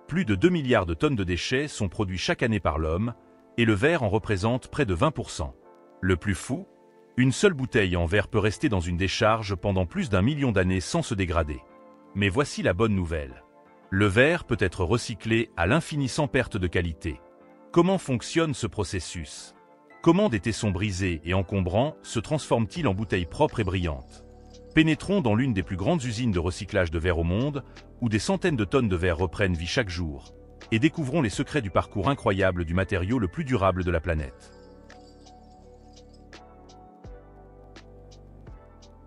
Plus de 2 milliards de tonnes de déchets sont produits chaque année par l'homme, et le verre en représente près de 20%. Le plus fou, une seule bouteille en verre peut rester dans une décharge pendant plus d'1 million d'années sans se dégrader. Mais voici la bonne nouvelle. Le verre peut être recyclé à l'infini sans perte de qualité. Comment fonctionne ce processus? Comment des tessons brisés et encombrants se transforment-ils en bouteilles propres et brillantes? Pénétrons dans l'une des plus grandes usines de recyclage de verre au monde, où des centaines de tonnes de verre reprennent vie chaque jour, et découvrons les secrets du parcours incroyable du matériau le plus durable de la planète.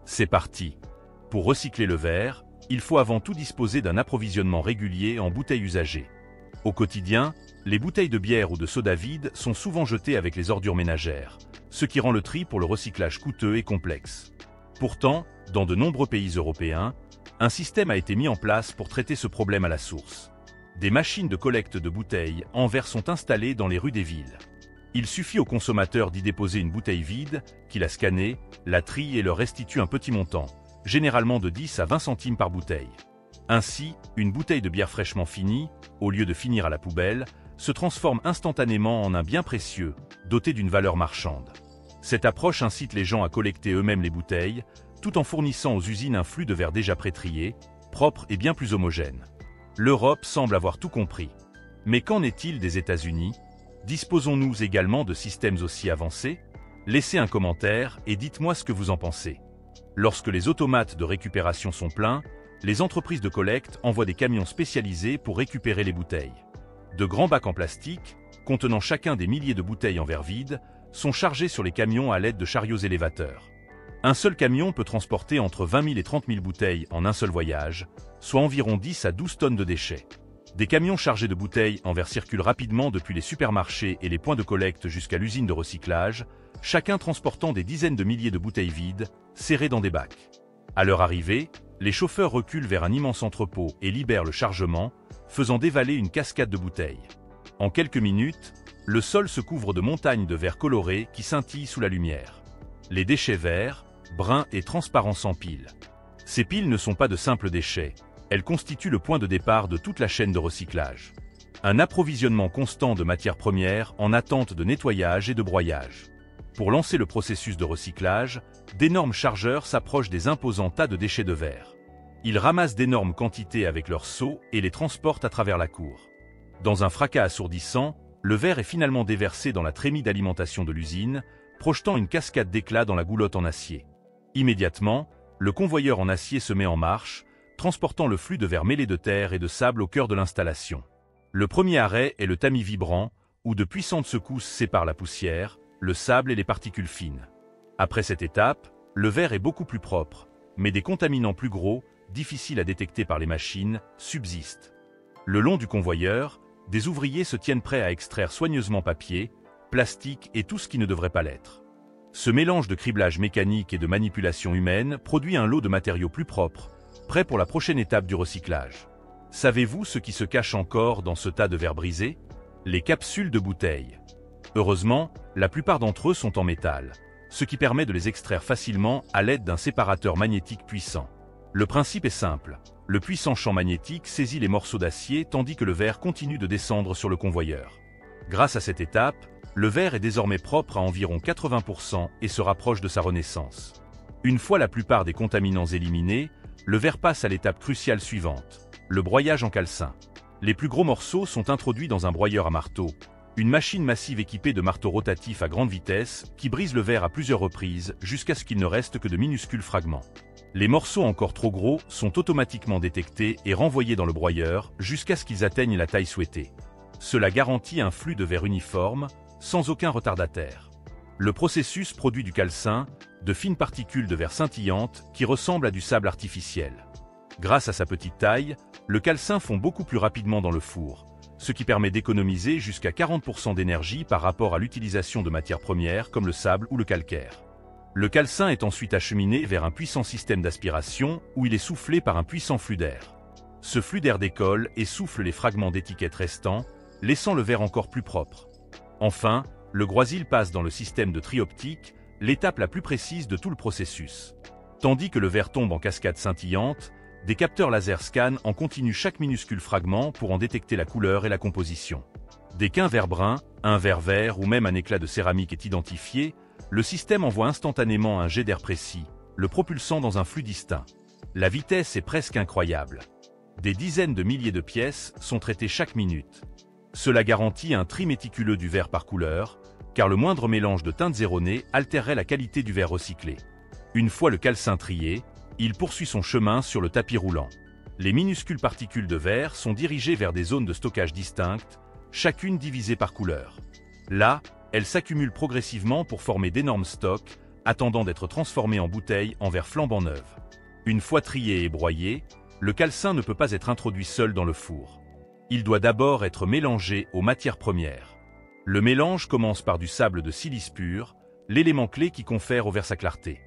C'est parti. Pour recycler le verre, il faut avant tout disposer d'un approvisionnement régulier en bouteilles usagées. Au quotidien, les bouteilles de bière ou de soda vide sont souvent jetées avec les ordures ménagères, ce qui rend le tri pour le recyclage coûteux et complexe. Pourtant, dans de nombreux pays européens, un système a été mis en place pour traiter ce problème à la source. Des machines de collecte de bouteilles en verre sont installées dans les rues des villes. Il suffit au consommateur d'y déposer une bouteille vide, qui la scanne, la trie et leur restitue un petit montant, généralement de 10 à 20 centimes par bouteille. Ainsi, une bouteille de bière fraîchement finie, au lieu de finir à la poubelle, se transforme instantanément en un bien précieux, doté d'une valeur marchande. Cette approche incite les gens à collecter eux-mêmes les bouteilles, tout en fournissant aux usines un flux de verre déjà pré-trié, propre et bien plus homogène. L'Europe semble avoir tout compris. Mais qu'en est-il des États-Unis? Disposons-nous également de systèmes aussi avancés? Laissez un commentaire et dites-moi ce que vous en pensez. Lorsque les automates de récupération sont pleins, les entreprises de collecte envoient des camions spécialisés pour récupérer les bouteilles. De grands bacs en plastique, contenant chacun des milliers de bouteilles en verre vide, sont chargés sur les camions à l'aide de chariots élévateurs. Un seul camion peut transporter entre 20 000 et 30 000 bouteilles en un seul voyage, soit environ 10 à 12 tonnes de déchets. Des camions chargés de bouteilles en verre circulent rapidement depuis les supermarchés et les points de collecte jusqu'à l'usine de recyclage, chacun transportant des dizaines de milliers de bouteilles vides, serrées dans des bacs. À leur arrivée, les chauffeurs reculent vers un immense entrepôt et libèrent le chargement, faisant dévaler une cascade de bouteilles. En quelques minutes, le sol se couvre de montagnes de verre coloré qui scintillent sous la lumière. Les déchets verts, bruns et transparents s'empilent. Ces piles ne sont pas de simples déchets, elles constituent le point de départ de toute la chaîne de recyclage. Un approvisionnement constant de matières premières en attente de nettoyage et de broyage. Pour lancer le processus de recyclage, d'énormes chargeurs s'approchent des imposants tas de déchets de verre. Ils ramassent d'énormes quantités avec leurs seaux et les transportent à travers la cour. Dans un fracas assourdissant, le verre est finalement déversé dans la trémie d'alimentation de l'usine, projetant une cascade d'éclats dans la goulotte en acier. Immédiatement, le convoyeur en acier se met en marche, transportant le flux de verre mêlé de terre et de sable au cœur de l'installation. Le premier arrêt est le tamis vibrant, où de puissantes secousses séparent la poussière, le sable et les particules fines. Après cette étape, le verre est beaucoup plus propre, mais des contaminants plus gros, difficiles à détecter par les machines, subsistent. Le long du convoyeur, des ouvriers se tiennent prêts à extraire soigneusement papier, plastique et tout ce qui ne devrait pas l'être. Ce mélange de criblage mécanique et de manipulation humaine produit un lot de matériaux plus propres, prêts pour la prochaine étape du recyclage. Savez-vous ce qui se cache encore dans ce tas de verre brisé? Les capsules de bouteilles. Heureusement, la plupart d'entre eux sont en métal, ce qui permet de les extraire facilement à l'aide d'un séparateur magnétique puissant. Le principe est simple, le puissant champ magnétique saisit les morceaux d'acier tandis que le verre continue de descendre sur le convoyeur. Grâce à cette étape, le verre est désormais propre à environ 80% et se rapproche de sa renaissance. Une fois la plupart des contaminants éliminés, le verre passe à l'étape cruciale suivante, le broyage en calcin. Les plus gros morceaux sont introduits dans un broyeur à marteau, une machine massive équipée de marteaux rotatifs à grande vitesse qui brise le verre à plusieurs reprises jusqu'à ce qu'il ne reste que de minuscules fragments. Les morceaux encore trop gros sont automatiquement détectés et renvoyés dans le broyeur jusqu'à ce qu'ils atteignent la taille souhaitée. Cela garantit un flux de verre uniforme, sans aucun retardataire. Le processus produit du calcin, de fines particules de verre scintillantes qui ressemblent à du sable artificiel. Grâce à sa petite taille, le calcin fond beaucoup plus rapidement dans le four, ce qui permet d'économiser jusqu'à 40% d'énergie par rapport à l'utilisation de matières premières comme le sable ou le calcaire. Le calcin est ensuite acheminé vers un puissant système d'aspiration où il est soufflé par un puissant flux d'air. Ce flux d'air décolle et souffle les fragments d'étiquettes restants, laissant le verre encore plus propre. Enfin, le groisil passe dans le système de tri optique, l'étape la plus précise de tout le processus. Tandis que le verre tombe en cascade scintillante, Des capteurs laser scannent en continu chaque minuscule fragment pour en détecter la couleur et la composition. Dès qu'un verre brun, un verre vert ou même un éclat de céramique est identifié, le système envoie instantanément un jet d'air précis, le propulsant dans un flux distinct. La vitesse est presque incroyable. Des dizaines de milliers de pièces sont traitées chaque minute. Cela garantit un tri méticuleux du verre par couleur, car le moindre mélange de teintes erronées altérerait la qualité du verre recyclé. Une fois le calcin trié, il poursuit son chemin sur le tapis roulant. Les minuscules particules de verre sont dirigées vers des zones de stockage distinctes, chacune divisée par couleur. Là, elles s'accumulent progressivement pour former d'énormes stocks, attendant d'être transformés en bouteilles en verre flambant neuf. Une fois trié et broyé, le calcin ne peut pas être introduit seul dans le four. Il doit d'abord être mélangé aux matières premières. Le mélange commence par du sable de silice pur, l'élément clé qui confère au verre sa clarté.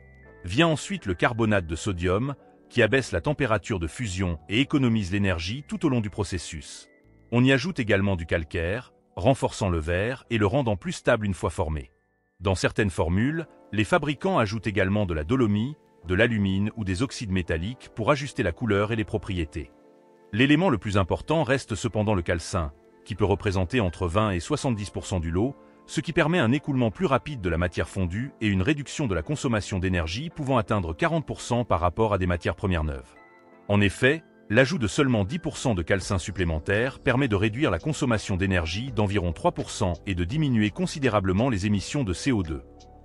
Vient ensuite le carbonate de sodium, qui abaisse la température de fusion et économise l'énergie tout au long du processus. On y ajoute également du calcaire, renforçant le verre et le rendant plus stable une fois formé. Dans certaines formules, les fabricants ajoutent également de la dolomie, de l'alumine ou des oxydes métalliques pour ajuster la couleur et les propriétés. L'élément le plus important reste cependant le calcin, qui peut représenter entre 20 et 70% du lot, ce qui permet un écoulement plus rapide de la matière fondue et une réduction de la consommation d'énergie pouvant atteindre 40% par rapport à des matières premières neuves. En effet, l'ajout de seulement 10% de calcin supplémentaire permet de réduire la consommation d'énergie d'environ 3% et de diminuer considérablement les émissions de CO2.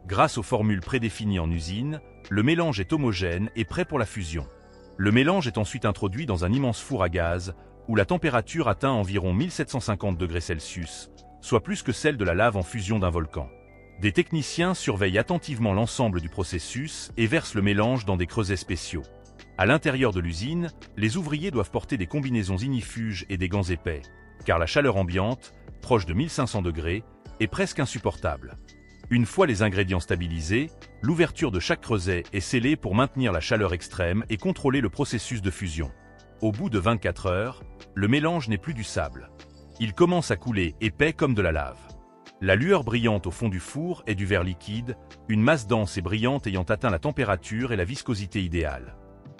Grâce aux formules prédéfinies en usine, le mélange est homogène et prêt pour la fusion. Le mélange est ensuite introduit dans un immense four à gaz, où la température atteint environ 1750 degrés Celsius, soit plus que celle de la lave en fusion d'un volcan. Des techniciens surveillent attentivement l'ensemble du processus et versent le mélange dans des creusets spéciaux. À l'intérieur de l'usine, les ouvriers doivent porter des combinaisons ignifuges et des gants épais, car la chaleur ambiante, proche de 1500 degrés, est presque insupportable. Une fois les ingrédients stabilisés, l'ouverture de chaque creuset est scellée pour maintenir la chaleur extrême et contrôler le processus de fusion. Au bout de 24 heures, le mélange n'est plus du sable. Il commence à couler épais comme de la lave. La lueur brillante au fond du four est du verre liquide, une masse dense et brillante ayant atteint la température et la viscosité idéale.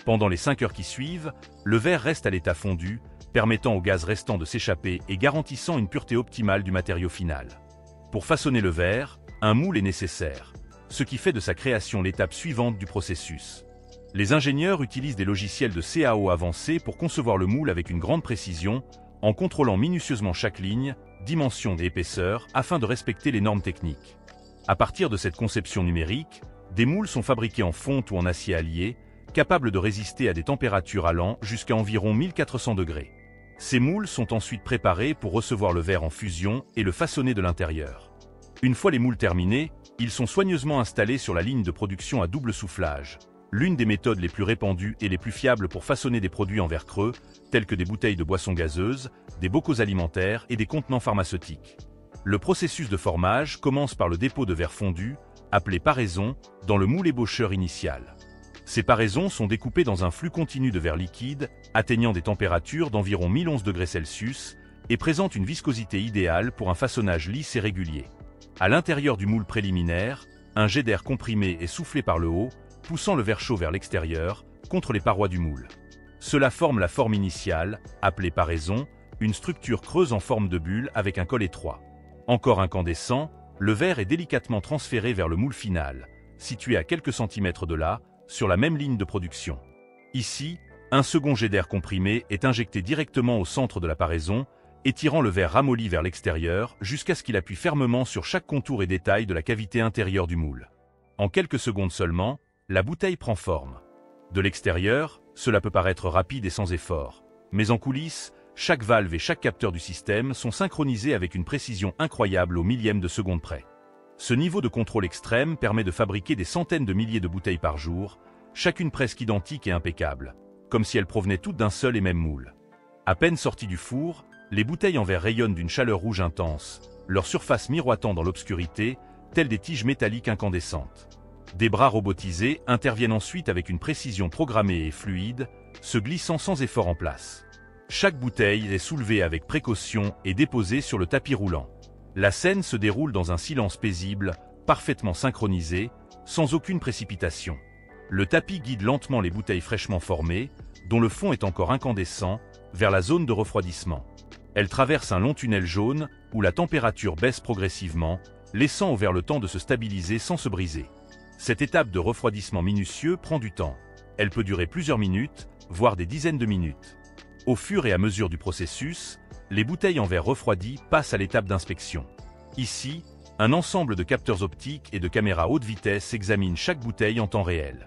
Pendant les 5 heures qui suivent, le verre reste à l'état fondu, permettant au gaz restant de s'échapper et garantissant une pureté optimale du matériau final. Pour façonner le verre, un moule est nécessaire, ce qui fait de sa création l'étape suivante du processus. Les ingénieurs utilisent des logiciels de CAO avancés pour concevoir le moule avec une grande précision, en contrôlant minutieusement chaque ligne, dimension et épaisseur afin de respecter les normes techniques. À partir de cette conception numérique, des moules sont fabriqués en fonte ou en acier allié, capables de résister à des températures allant jusqu'à environ 1400 degrés. Ces moules sont ensuite préparés pour recevoir le verre en fusion et le façonner de l'intérieur. Une fois les moules terminés, ils sont soigneusement installés sur la ligne de production à double soufflage, l'une des méthodes les plus répandues et les plus fiables pour façonner des produits en verre creux, tels que des bouteilles de boissons gazeuses, des bocaux alimentaires et des contenants pharmaceutiques. Le processus de formage commence par le dépôt de verre fondu, appelé paraison, dans le moule ébaucheur initial. Ces paraisons sont découpées dans un flux continu de verre liquide, atteignant des températures d'environ 1011 degrés Celsius, et présentent une viscosité idéale pour un façonnage lisse et régulier. À l'intérieur du moule préliminaire, un jet d'air comprimé est soufflé par le haut, poussant le verre chaud vers l'extérieur, contre les parois du moule. Cela forme la forme initiale, appelée paraison, une structure creuse en forme de bulle avec un col étroit. Encore incandescent, le verre est délicatement transféré vers le moule final, situé à quelques centimètres de là, sur la même ligne de production. Ici, un second jet d'air comprimé est injecté directement au centre de la paraison, étirant le verre ramolli vers l'extérieur jusqu'à ce qu'il appuie fermement sur chaque contour et détail de la cavité intérieure du moule. En quelques secondes seulement, la bouteille prend forme. De l'extérieur, cela peut paraître rapide et sans effort, mais en coulisses, chaque valve et chaque capteur du système sont synchronisés avec une précision incroyable au millième de seconde près. Ce niveau de contrôle extrême permet de fabriquer des centaines de milliers de bouteilles par jour, chacune presque identique et impeccable, comme si elles provenaient toutes d'un seul et même moule. À peine sorties du four, les bouteilles en verre rayonnent d'une chaleur rouge intense, leur surface miroitant dans l'obscurité, telles des tiges métalliques incandescentes. Des bras robotisés interviennent ensuite avec une précision programmée et fluide, se glissant sans effort en place. Chaque bouteille est soulevée avec précaution et déposée sur le tapis roulant. La scène se déroule dans un silence paisible, parfaitement synchronisé, sans aucune précipitation. Le tapis guide lentement les bouteilles fraîchement formées, dont le fond est encore incandescent, vers la zone de refroidissement. Elles traversent un long tunnel jaune, où la température baisse progressivement, laissant au verre le temps de se stabiliser sans se briser. Cette étape de refroidissement minutieux prend du temps. Elle peut durer plusieurs minutes, voire des dizaines de minutes. Au fur et à mesure du processus, les bouteilles en verre refroidi passent à l'étape d'inspection. Ici, un ensemble de capteurs optiques et de caméras haute vitesse examine chaque bouteille en temps réel.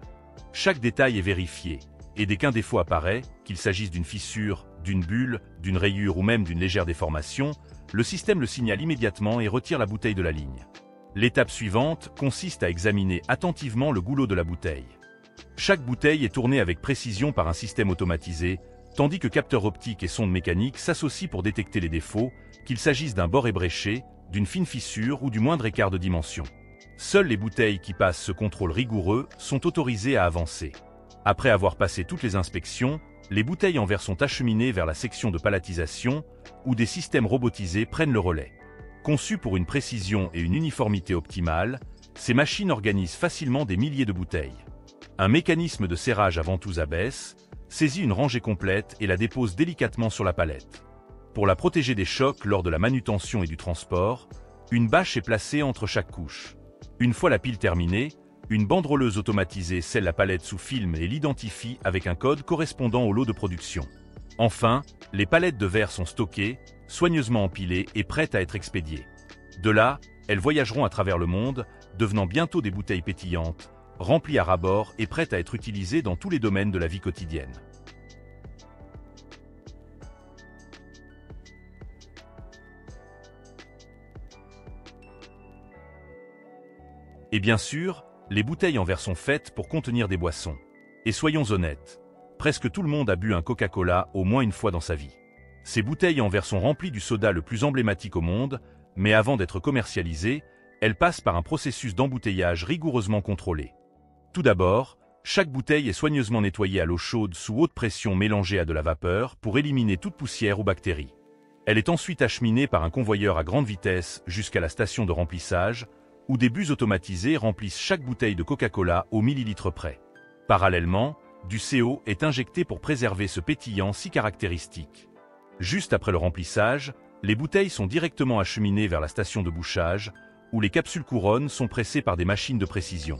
Chaque détail est vérifié, et dès qu'un défaut apparaît, qu'il s'agisse d'une fissure, d'une bulle, d'une rayure ou même d'une légère déformation, le système le signale immédiatement et retire la bouteille de la ligne. L'étape suivante consiste à examiner attentivement le goulot de la bouteille. Chaque bouteille est tournée avec précision par un système automatisé, tandis que capteurs optiques et sondes mécaniques s'associent pour détecter les défauts, qu'il s'agisse d'un bord ébréché, d'une fine fissure ou du moindre écart de dimension. Seules les bouteilles qui passent ce contrôle rigoureux sont autorisées à avancer. Après avoir passé toutes les inspections, les bouteilles en verre sont acheminées vers la section de palatisation, où des systèmes robotisés prennent le relais. Conçues pour une précision et une uniformité optimales, ces machines organisent facilement des milliers de bouteilles. Un mécanisme de serrage à ventouse abaisse, saisit une rangée complète et la dépose délicatement sur la palette. Pour la protéger des chocs lors de la manutention et du transport, une bâche est placée entre chaque couche. Une fois la pile terminée, une banderoleuse automatisée scelle la palette sous film et l'identifie avec un code correspondant au lot de production. Enfin, les palettes de verre sont stockées, soigneusement empilées et prêtes à être expédiées. De là, elles voyageront à travers le monde, devenant bientôt des bouteilles pétillantes, remplies à ras-bord et prêtes à être utilisées dans tous les domaines de la vie quotidienne. Et bien sûr, les bouteilles en verre sont faites pour contenir des boissons. Et soyons honnêtes, presque tout le monde a bu un Coca-Cola au moins une fois dans sa vie. Ces bouteilles en verre sont remplies du soda le plus emblématique au monde, mais avant d'être commercialisées, elles passent par un processus d'embouteillage rigoureusement contrôlé. Tout d'abord, chaque bouteille est soigneusement nettoyée à l'eau chaude sous haute pression mélangée à de la vapeur pour éliminer toute poussière ou bactérie. Elle est ensuite acheminée par un convoyeur à grande vitesse jusqu'à la station de remplissage, où des bus automatisés remplissent chaque bouteille de Coca-Cola au millilitre près. Parallèlement, du CO est injecté pour préserver ce pétillant si caractéristique. Juste après le remplissage, les bouteilles sont directement acheminées vers la station de bouchage, où les capsules couronnes sont pressées par des machines de précision.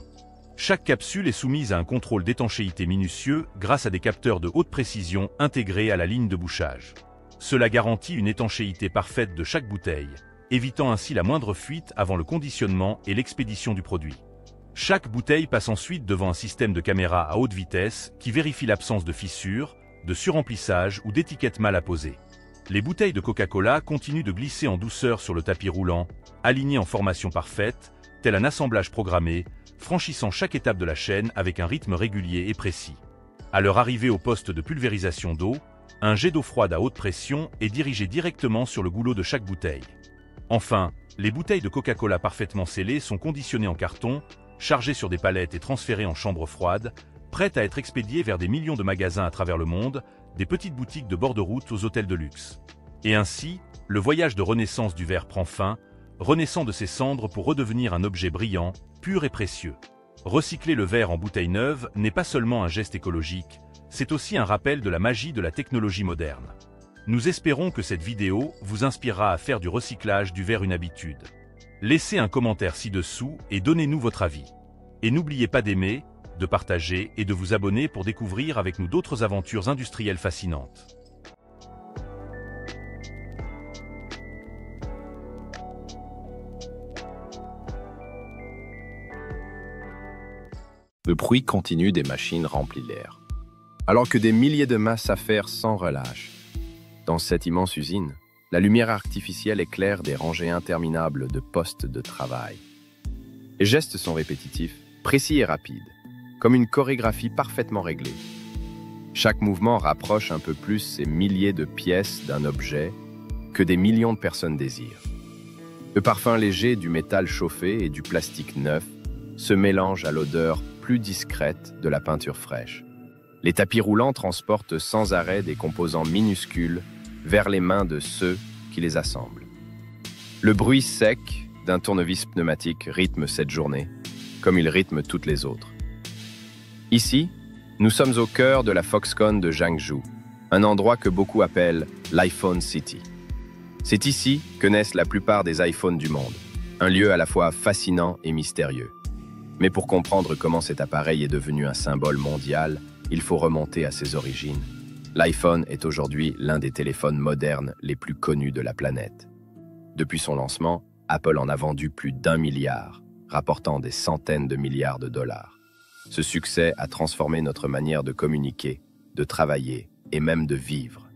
Chaque capsule est soumise à un contrôle d'étanchéité minutieux grâce à des capteurs de haute précision intégrés à la ligne de bouchage. Cela garantit une étanchéité parfaite de chaque bouteille, évitant ainsi la moindre fuite avant le conditionnement et l'expédition du produit. Chaque bouteille passe ensuite devant un système de caméra à haute vitesse qui vérifie l'absence de fissures, de surremplissage ou d'étiquettes mal apposées. Les bouteilles de Coca-Cola continuent de glisser en douceur sur le tapis roulant, alignées en formation parfaite, tel un assemblage programmé, franchissant chaque étape de la chaîne avec un rythme régulier et précis. À leur arrivée au poste de pulvérisation d'eau, un jet d'eau froide à haute pression est dirigé directement sur le goulot de chaque bouteille. Enfin, les bouteilles de Coca-Cola parfaitement scellées sont conditionnées en carton, chargées sur des palettes et transférées en chambre froide, prêtes à être expédiées vers des millions de magasins à travers le monde, des petites boutiques de bord de route aux hôtels de luxe. Et ainsi, le voyage de renaissance du verre prend fin, renaissant de ses cendres pour redevenir un objet brillant, pur et précieux. Recycler le verre en bouteille neuve n'est pas seulement un geste écologique, c'est aussi un rappel de la magie de la technologie moderne. Nous espérons que cette vidéo vous inspirera à faire du recyclage du verre une habitude. Laissez un commentaire ci-dessous et donnez-nous votre avis. Et n'oubliez pas d'aimer, de partager et de vous abonner pour découvrir avec nous d'autres aventures industrielles fascinantes. Le bruit continu des machines remplit l'air, alors que des milliers de mains s'affairent sans relâche. Dans cette immense usine, la lumière artificielle éclaire des rangées interminables de postes de travail. Les gestes sont répétitifs, précis et rapides, comme une chorégraphie parfaitement réglée. Chaque mouvement rapproche un peu plus ces milliers de pièces d'un objet que des millions de personnes désirent. Le parfum léger du métal chauffé et du plastique neuf se mélange à l'odeur plus discrète de la peinture fraîche. Les tapis roulants transportent sans arrêt des composants minuscules vers les mains de ceux qui les assemblent. Le bruit sec d'un tournevis pneumatique rythme cette journée, comme il rythme toutes les autres. Ici, nous sommes au cœur de la Foxconn de Zhangzhou, un endroit que beaucoup appellent l'iPhone City. C'est ici que naissent la plupart des iPhones du monde, un lieu à la fois fascinant et mystérieux. Mais pour comprendre comment cet appareil est devenu un symbole mondial, il faut remonter à ses origines. L'iPhone est aujourd'hui l'un des téléphones modernes les plus connus de la planète. Depuis son lancement, Apple en a vendu plus d'1 milliard, rapportant des centaines de milliards de dollars. Ce succès a transformé notre manière de communiquer, de travailler et même de vivre.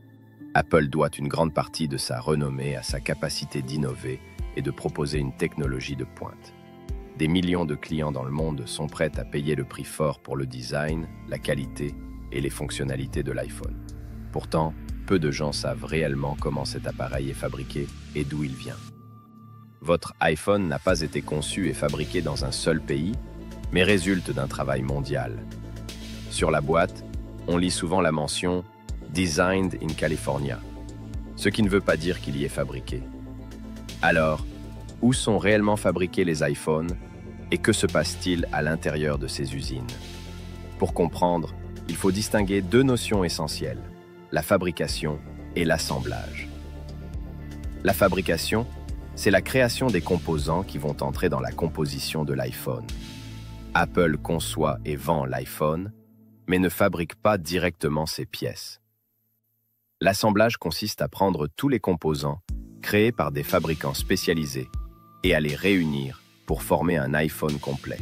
Apple doit une grande partie de sa renommée à sa capacité d'innover et de proposer une technologie de pointe. Des millions de clients dans le monde sont prêts à payer le prix fort pour le design, la qualité et les fonctionnalités de l'iPhone. Pourtant, peu de gens savent réellement comment cet appareil est fabriqué et d'où il vient. Votre iPhone n'a pas été conçu et fabriqué dans un seul pays, mais résulte d'un travail mondial. Sur la boîte, on lit souvent la mention « Designed in California », ce qui ne veut pas dire qu'il y est fabriqué. Alors, où sont réellement fabriqués les iPhones et que se passe-t-il à l'intérieur de ces usines? Pour comprendre, il faut distinguer deux notions essentielles, la fabrication et l'assemblage. La fabrication, c'est la création des composants qui vont entrer dans la composition de l'iPhone. Apple conçoit et vend l'iPhone, mais ne fabrique pas directement ses pièces. L'assemblage consiste à prendre tous les composants créés par des fabricants spécialisés et à les réunir pour former un iPhone complet.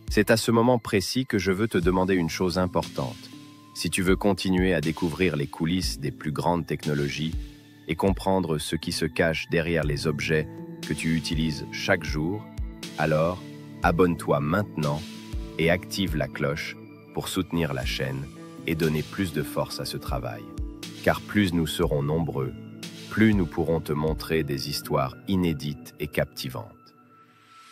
C'est à ce moment précis que je veux te demander une chose importante. Si tu veux continuer à découvrir les coulisses des plus grandes technologies et comprendre ce qui se cache derrière les objets que tu utilises chaque jour, alors abonne-toi maintenant et active la cloche pour soutenir la chaîne et donner plus de force à ce travail. Car plus nous serons nombreux, plus nous pourrons te montrer des histoires inédites et captivantes.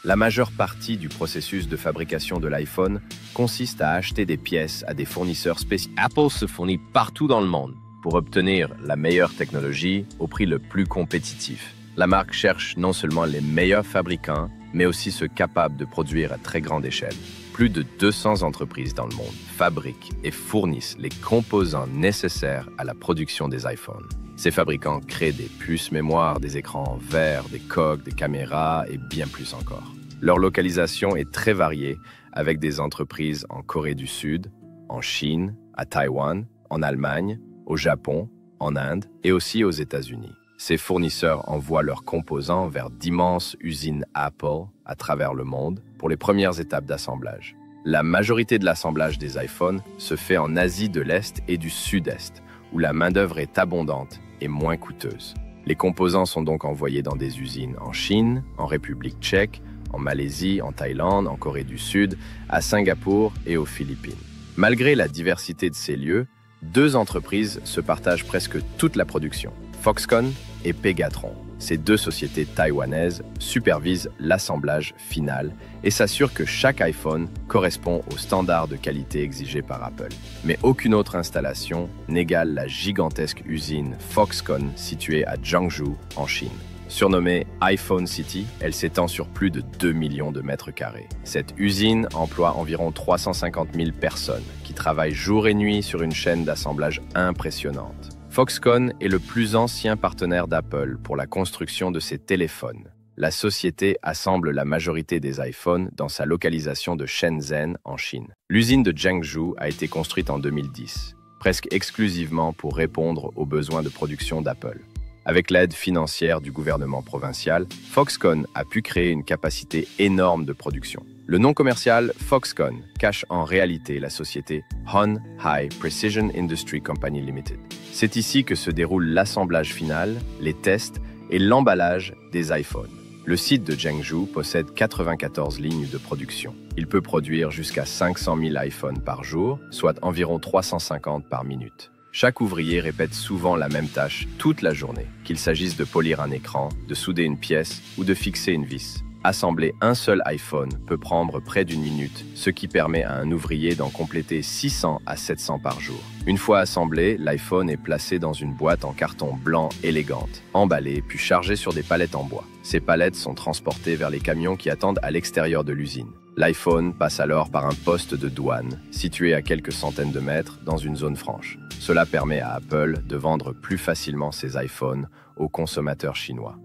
La majeure partie du processus de fabrication de l'iPhone consiste à acheter des pièces à des fournisseurs spéciaux. Apple se fournit partout dans le monde pour obtenir la meilleure technologie au prix le plus compétitif. La marque cherche non seulement les meilleurs fabricants, mais aussi ceux capables de produire à très grande échelle. Plus de 200 entreprises dans le monde fabriquent et fournissent les composants nécessaires à la production des iPhones. Ces fabricants créent des puces mémoire, des écrans verts, des coques, des caméras et bien plus encore. Leur localisation est très variée avec des entreprises en Corée du Sud, en Chine, à Taïwan, en Allemagne, au Japon, en Inde et aussi aux États-Unis. Ces fournisseurs envoient leurs composants vers d'immenses usines Apple à travers le monde pour les premières étapes d'assemblage. La majorité de l'assemblage des iPhones se fait en Asie de l'Est et du Sud-Est, où la main-d'œuvre est abondante et moins coûteuse. Les composants sont donc envoyés dans des usines en Chine, en République tchèque, en Malaisie, en Thaïlande, en Corée du Sud, à Singapour et aux Philippines. Malgré la diversité de ces lieux, deux entreprises se partagent presque toute la production, Foxconn et Pegatron. Ces deux sociétés taïwanaises supervisent l'assemblage final et s'assurent que chaque iPhone correspond aux standards de qualité exigés par Apple. Mais aucune autre installation n'égale la gigantesque usine Foxconn située à Zhangzhou, en Chine. Surnommée iPhone City, elle s'étend sur plus de 2 millions de mètres carrés. Cette usine emploie environ 350 000 personnes qui travaillent jour et nuit sur une chaîne d'assemblage impressionnante. Foxconn est le plus ancien partenaire d'Apple pour la construction de ses téléphones. La société assemble la majorité des iPhones dans sa localisation de Shenzhen, en Chine. L'usine de Zhangzhou a été construite en 2010, presque exclusivement pour répondre aux besoins de production d'Apple. Avec l'aide financière du gouvernement provincial, Foxconn a pu créer une capacité énorme de production. Le nom commercial Foxconn cache en réalité la société Hon Hai Precision Industry Company Limited. C'est ici que se déroule l'assemblage final, les tests et l'emballage des iPhones. Le site de Zhangzhou possède 94 lignes de production. Il peut produire jusqu'à 500 000 iPhones par jour, soit environ 350 par minute. Chaque ouvrier répète souvent la même tâche toute la journée, qu'il s'agisse de polir un écran, de souder une pièce ou de fixer une vis. Assembler un seul iPhone peut prendre près d'1 minute, ce qui permet à un ouvrier d'en compléter 600 à 700 par jour. Une fois assemblé, l'iPhone est placé dans une boîte en carton blanc élégante, emballée puis chargée sur des palettes en bois. Ces palettes sont transportées vers les camions qui attendent à l'extérieur de l'usine. L'iPhone passe alors par un poste de douane, situé à quelques centaines de mètres dans une zone franche. Cela permet à Apple de vendre plus facilement ses iPhones aux consommateurs chinois.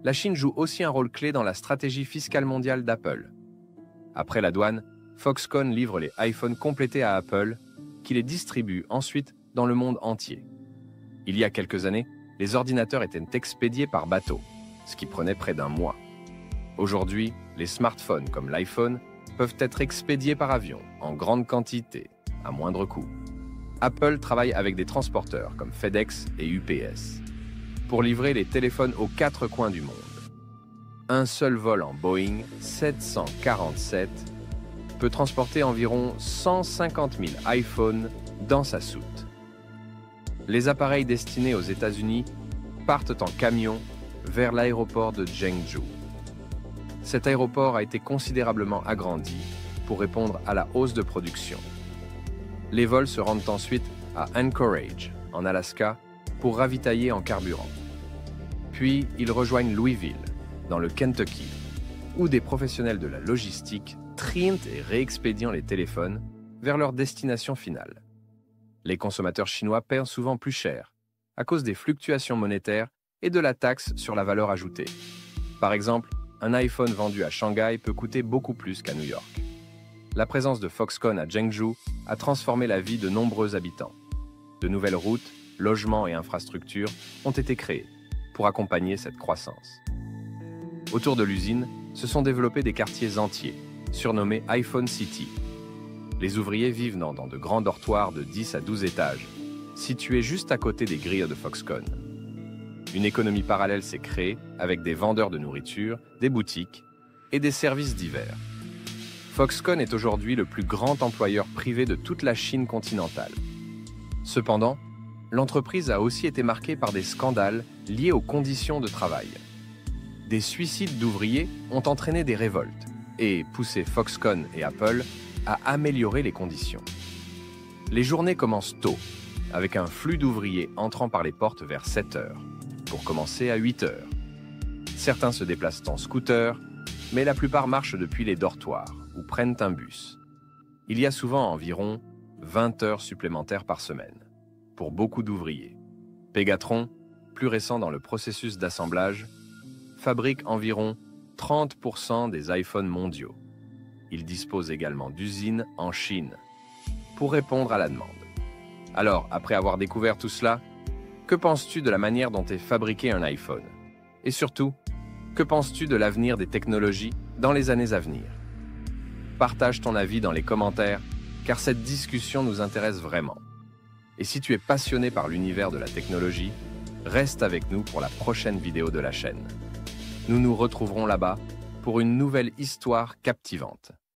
La Chine joue aussi un rôle clé dans la stratégie fiscale mondiale d'Apple. Après la douane, Foxconn livre les iPhones complétés à Apple, qui les distribue ensuite dans le monde entier. Il y a quelques années, les ordinateurs étaient expédiés par bateau, ce qui prenait près d'un mois. Aujourd'hui, les smartphones comme l'iPhone peuvent être expédiés par avion, en grande quantité, à moindre coût. Apple travaille avec des transporteurs comme FedEx et UPS pour livrer les téléphones aux 4 coins du monde. Un seul vol en Boeing 747 peut transporter environ 150 000 iPhones dans sa soute. Les appareils destinés aux États-Unis partent en camion vers l'aéroport de Zhengzhou. Cet aéroport a été considérablement agrandi pour répondre à la hausse de production. Les vols se rendent ensuite à Anchorage, en Alaska, pour ravitailler en carburant. Puis, ils rejoignent Louisville, dans le Kentucky, où des professionnels de la logistique trient et réexpédient les téléphones vers leur destination finale. Les consommateurs chinois paient souvent plus cher, à cause des fluctuations monétaires et de la taxe sur la valeur ajoutée. Par exemple, un iPhone vendu à Shanghai peut coûter beaucoup plus qu'à New York. La présence de Foxconn à Zhengzhou a transformé la vie de nombreux habitants. De nouvelles routes, logements et infrastructures ont été créées pour accompagner cette croissance. Autour de l'usine, se sont développés des quartiers entiers, surnommés iPhone City. Les ouvriers vivent dans de grands dortoirs de 10 à 12 étages, situés juste à côté des grilles de Foxconn. Une économie parallèle s'est créée avec des vendeurs de nourriture, des boutiques et des services divers. Foxconn est aujourd'hui le plus grand employeur privé de toute la Chine continentale. Cependant, l'entreprise a aussi été marquée par des scandales liés aux conditions de travail. Des suicides d'ouvriers ont entraîné des révoltes et poussé Foxconn et Apple à améliorer les conditions. Les journées commencent tôt, avec un flux d'ouvriers entrant par les portes vers 7 heures, pour commencer à 8 heures. Certains se déplacent en scooter, mais la plupart marchent depuis les dortoirs ou prennent un bus. Il y a souvent environ 20 heures supplémentaires par semaine, pour beaucoup d'ouvriers. Pegatron, plus récent dans le processus d'assemblage, fabrique environ 30% des iPhones mondiaux. Il dispose également d'usines en Chine, pour répondre à la demande. Alors, après avoir découvert tout cela, que penses-tu de la manière dont est fabriqué un iPhone? Et surtout, que penses-tu de l'avenir des technologies dans les années à venir? Partage ton avis dans les commentaires, car cette discussion nous intéresse vraiment. Et si tu es passionné par l'univers de la technologie, reste avec nous pour la prochaine vidéo de la chaîne. Nous nous retrouverons là-bas pour une nouvelle histoire captivante.